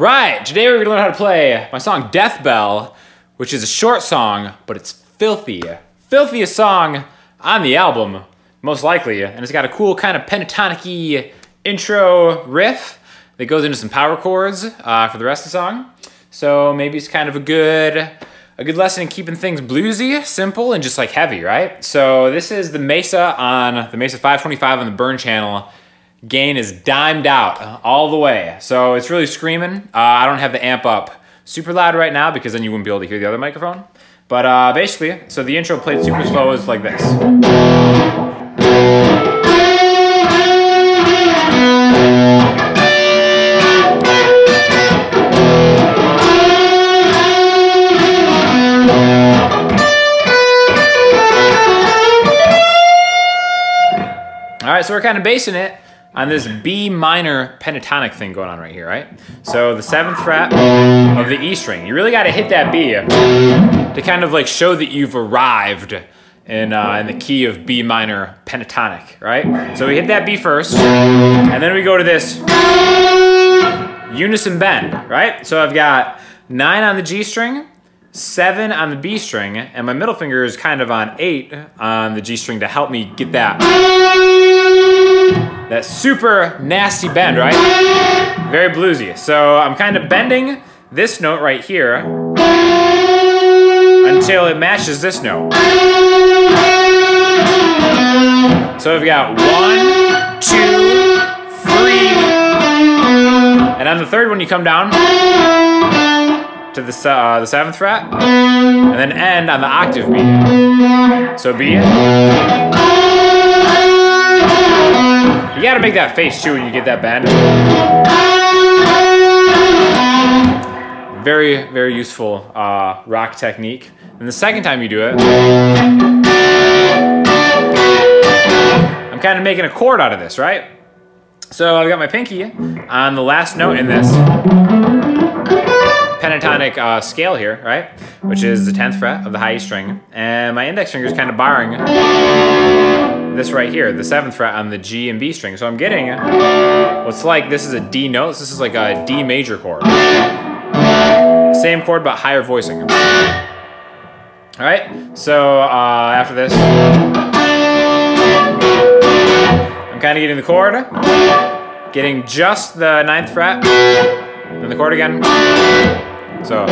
Alright, today we're gonna learn how to play my song Death Bell, which is a short song, but it's filthy. Filthiest song on the album, most likely. And it's got a cool kind of pentatonic-y intro riff that goes into some power chords for the rest of the song. So maybe it's kind of a good lesson in keeping things bluesy, simple, and just like heavy, right? So this is the Mesa on the Mesa 525 on the Burn channel. Gain is dimed out all the way. So it's really screaming. I don't have the amp up super loud right now because then you wouldn't be able to hear the other microphone. But basically, so the intro played super slow is like this. All right, so we're kind of basing it on this B minor pentatonic thing going on right here, right? So the 7th fret of the E string. You really got to hit that B to kind of like show that you've arrived in the key of B minor pentatonic, right? So we hit that B first, and then we go to this unison bend, right? So I've got 9 on the G string, 7 on the B string, and my middle finger is kind of on 8 on the G string to help me get that super nasty bend, right? Very bluesy. So I'm kind of bending this note right here until it matches this note. So I've got 1, 2, 3, and on the third one you come down to the 7th fret, and then end on the octave B. So B. You gotta make that face too when you get that bend. Very, very useful rock technique. And the second time you do it, I'm kind of making a chord out of this, right? So I've got my pinky on the last note in this pentatonic scale here, right? Which is the 10th fret of the high E string. And my index finger is kind of borrowing this right here, the 7th fret on the G and B string. So I'm getting what's like, this is a D note. This is like a D major chord. Same chord, but higher voicing. All right, so after this, I'm kind of getting the chord, getting just the 9th fret, then the chord again. So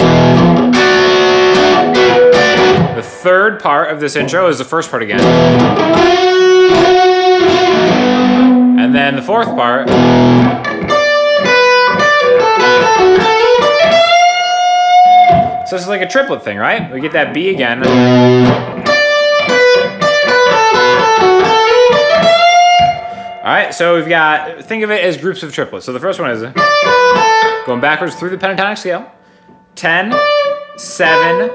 the third part of this intro is the first part again. And then the fourth part so it's like a triplet thing, right? We get that B again. All right, so we've got, think of it as groups of triplets. So the first one is going backwards through the pentatonic scale. 10, 7,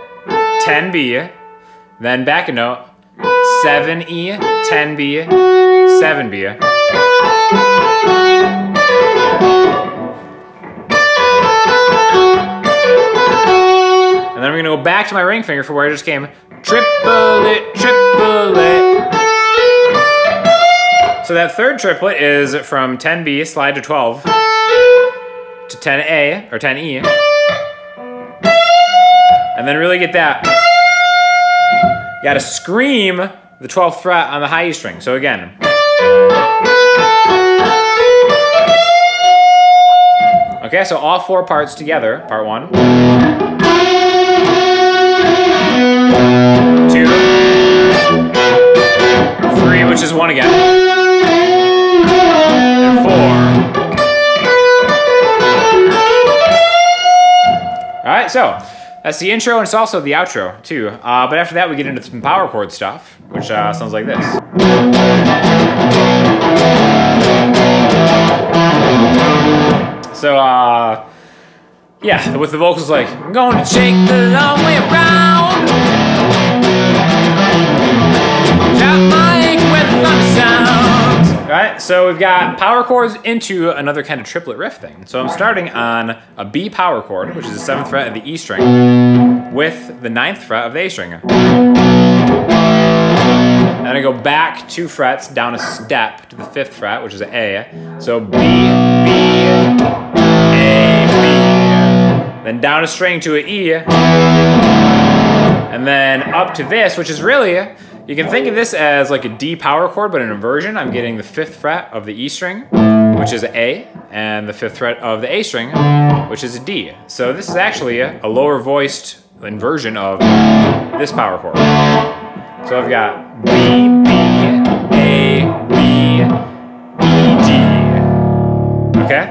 10B, then back a note, 7E, 10B, 7B. And then we're gonna go back to my ring finger for where I just came. Triplet, triplet. So that third triplet is from 10B, slide to 12, to 10A, or 10E. And then really get that. You gotta scream the 12th fret on the high E string. So again. Okay, so all 4 parts together. Part 1. 2. 3, which is 1 again. And 4. All right, so that's the intro, and it's also the outro, too. But after that, we get into some power chord stuff, which sounds like this. So, yeah, with the vocals like, I'm going to take the long way around. Drop my ache with thunder sounds. Right, so we've got power chords into another kind of triplet riff thing. So I'm starting on a B power chord, which is the 7th fret of the E string, with the 9th fret of the A string. Then I go back 2 frets down a step to the 5th fret, which is an A. So B, B, A, B. then down a string to an E, and then up to this, which is really, you can think of this as like a D power chord, but an inversion. I'm getting the 5th fret of the E string, which is an A, and the 5th fret of the A string, which is a D. So this is actually a lower voiced inversion of this power chord. So I've got B, B, A, B, E, D. Okay?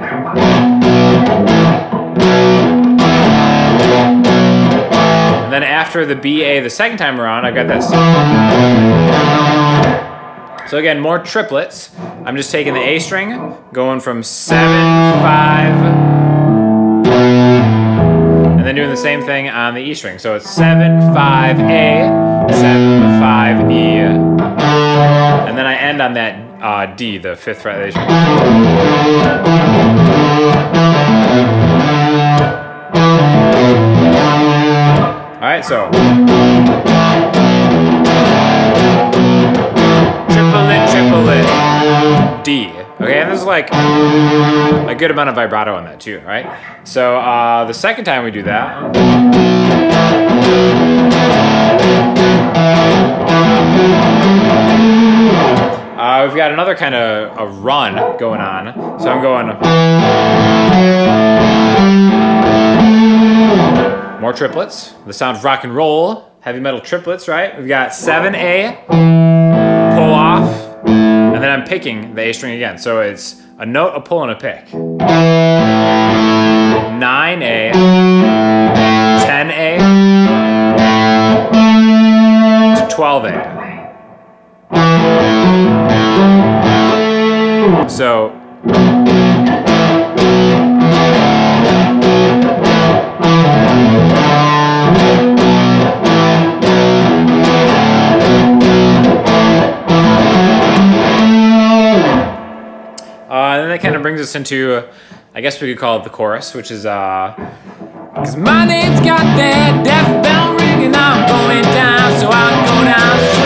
And then after the B, A the second time around, I've got this. So again, more triplets. I'm just taking the A string, going from 7, 5, and then doing the same thing on the E string. So it's 7, 5, A, 7, 5, E, and then I end on that D, the 5th fret of the A string. All right, so triplet, D. Okay, and there's like a good amount of vibrato on that too, right? So the second time we do that, we've got another kind of a run going on. So I'm going more triplets. The sound of rock and roll, heavy metal triplets, right? We've got 7A, pull off, and then I'm picking the A string again. So it's a note, a pull, and a pick. 9A, 10A, to 12A. So and then that kind of brings us into, I guess we could call it the chorus, which is, 'cause my name's got that death bell ringing, I'm going down, so I'll go down straight.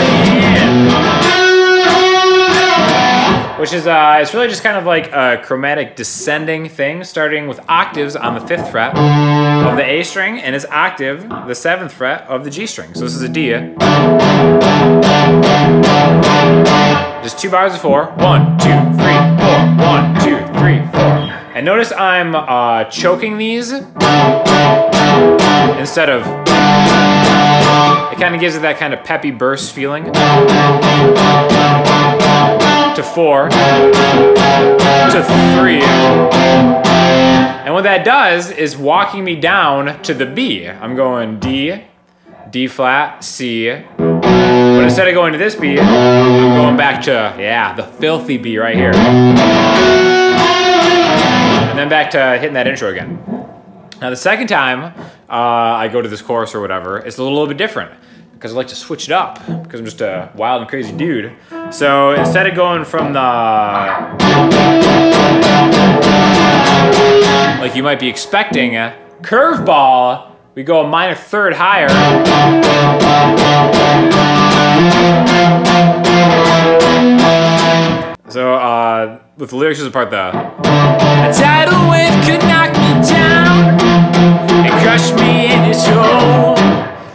Which is, it's really just kind of like a chromatic descending thing, starting with octaves on the 5th fret of the A string, and its octave, the 7th fret of the G string. So this is a D. Just 2 bars of 4. 1, 2, 3, 4. 1, 2, 3, 4. And notice I'm choking these instead of. It kind of gives it that kind of peppy burst feeling. To 4. To 3. And what that does is walking me down to the B. I'm going D, D flat, C. But instead of going to this B, I'm going back to, yeah, the filthy B right here. And then back to hitting that intro again. Now the second time I go to this chorus or whatever, it's a little bit different because I like to switch it up because I'm just a wild and crazy dude. So instead of going from the, like you might be expecting, a curveball, we go a minor 3rd higher. So, with the lyrics as a part, a tidal wave could knock me down and crush me in its hole.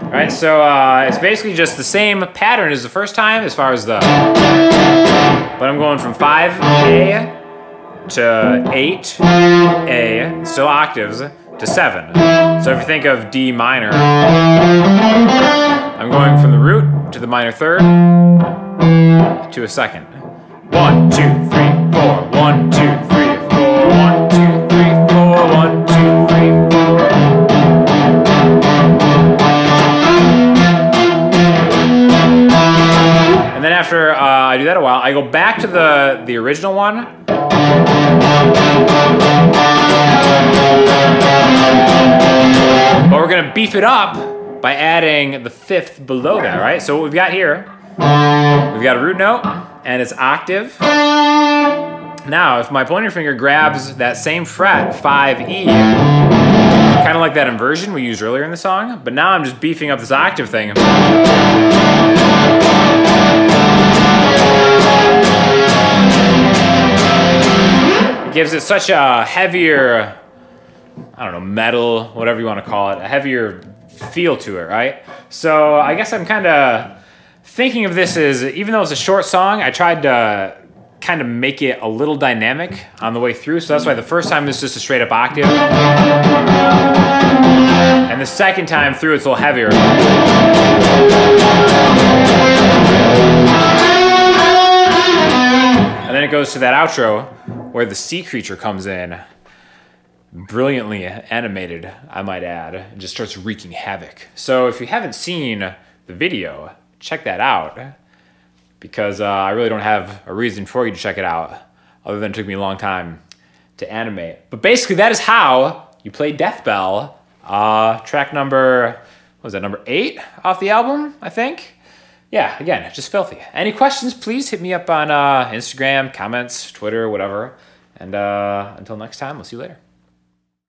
Alright, so it's basically just the same pattern as the first time as far as the, but I'm going from 5A to 8A, still octaves, to 7. So if you think of D minor, I'm going from the root to the minor 3rd to a 2nd. 1, 2, 3, 4. 1, 2, 3, 4. 1, 2, 3, 4. 1, 2, 3, 4. And then after I do that a while, I go back to the original one. But we're gonna beef it up by adding the 5th below that, right? So what we've got here, we've got a root note and it's octave. Now, if my pointer finger grabs that same fret, 5E, kind of like that inversion we used earlier in the song, but now I'm just beefing up this octave thing. It gives it such a heavier I don't know, metal, whatever you want to call it, a heavier feel to it, right? So I guess I'm kind of thinking of this as, even though it's a short song, I tried to kind of make it a little dynamic on the way through. So that's why the first time it's just a straight up octave. And the second time through it's a little heavier. And then it goes to that outro where the sea creature comes in. Brilliantly animated, I might add, and just starts wreaking havoc. So if you haven't seen the video, check that out, because I really don't have a reason for you to check it out, other than it took me a long time to animate. But basically that is how you play Death Bell, track number, what was that, number 8 off the album, I think? Yeah, again, just filthy. Any questions, please hit me up on Instagram, comments, Twitter, whatever. And until next time, we'll see you later.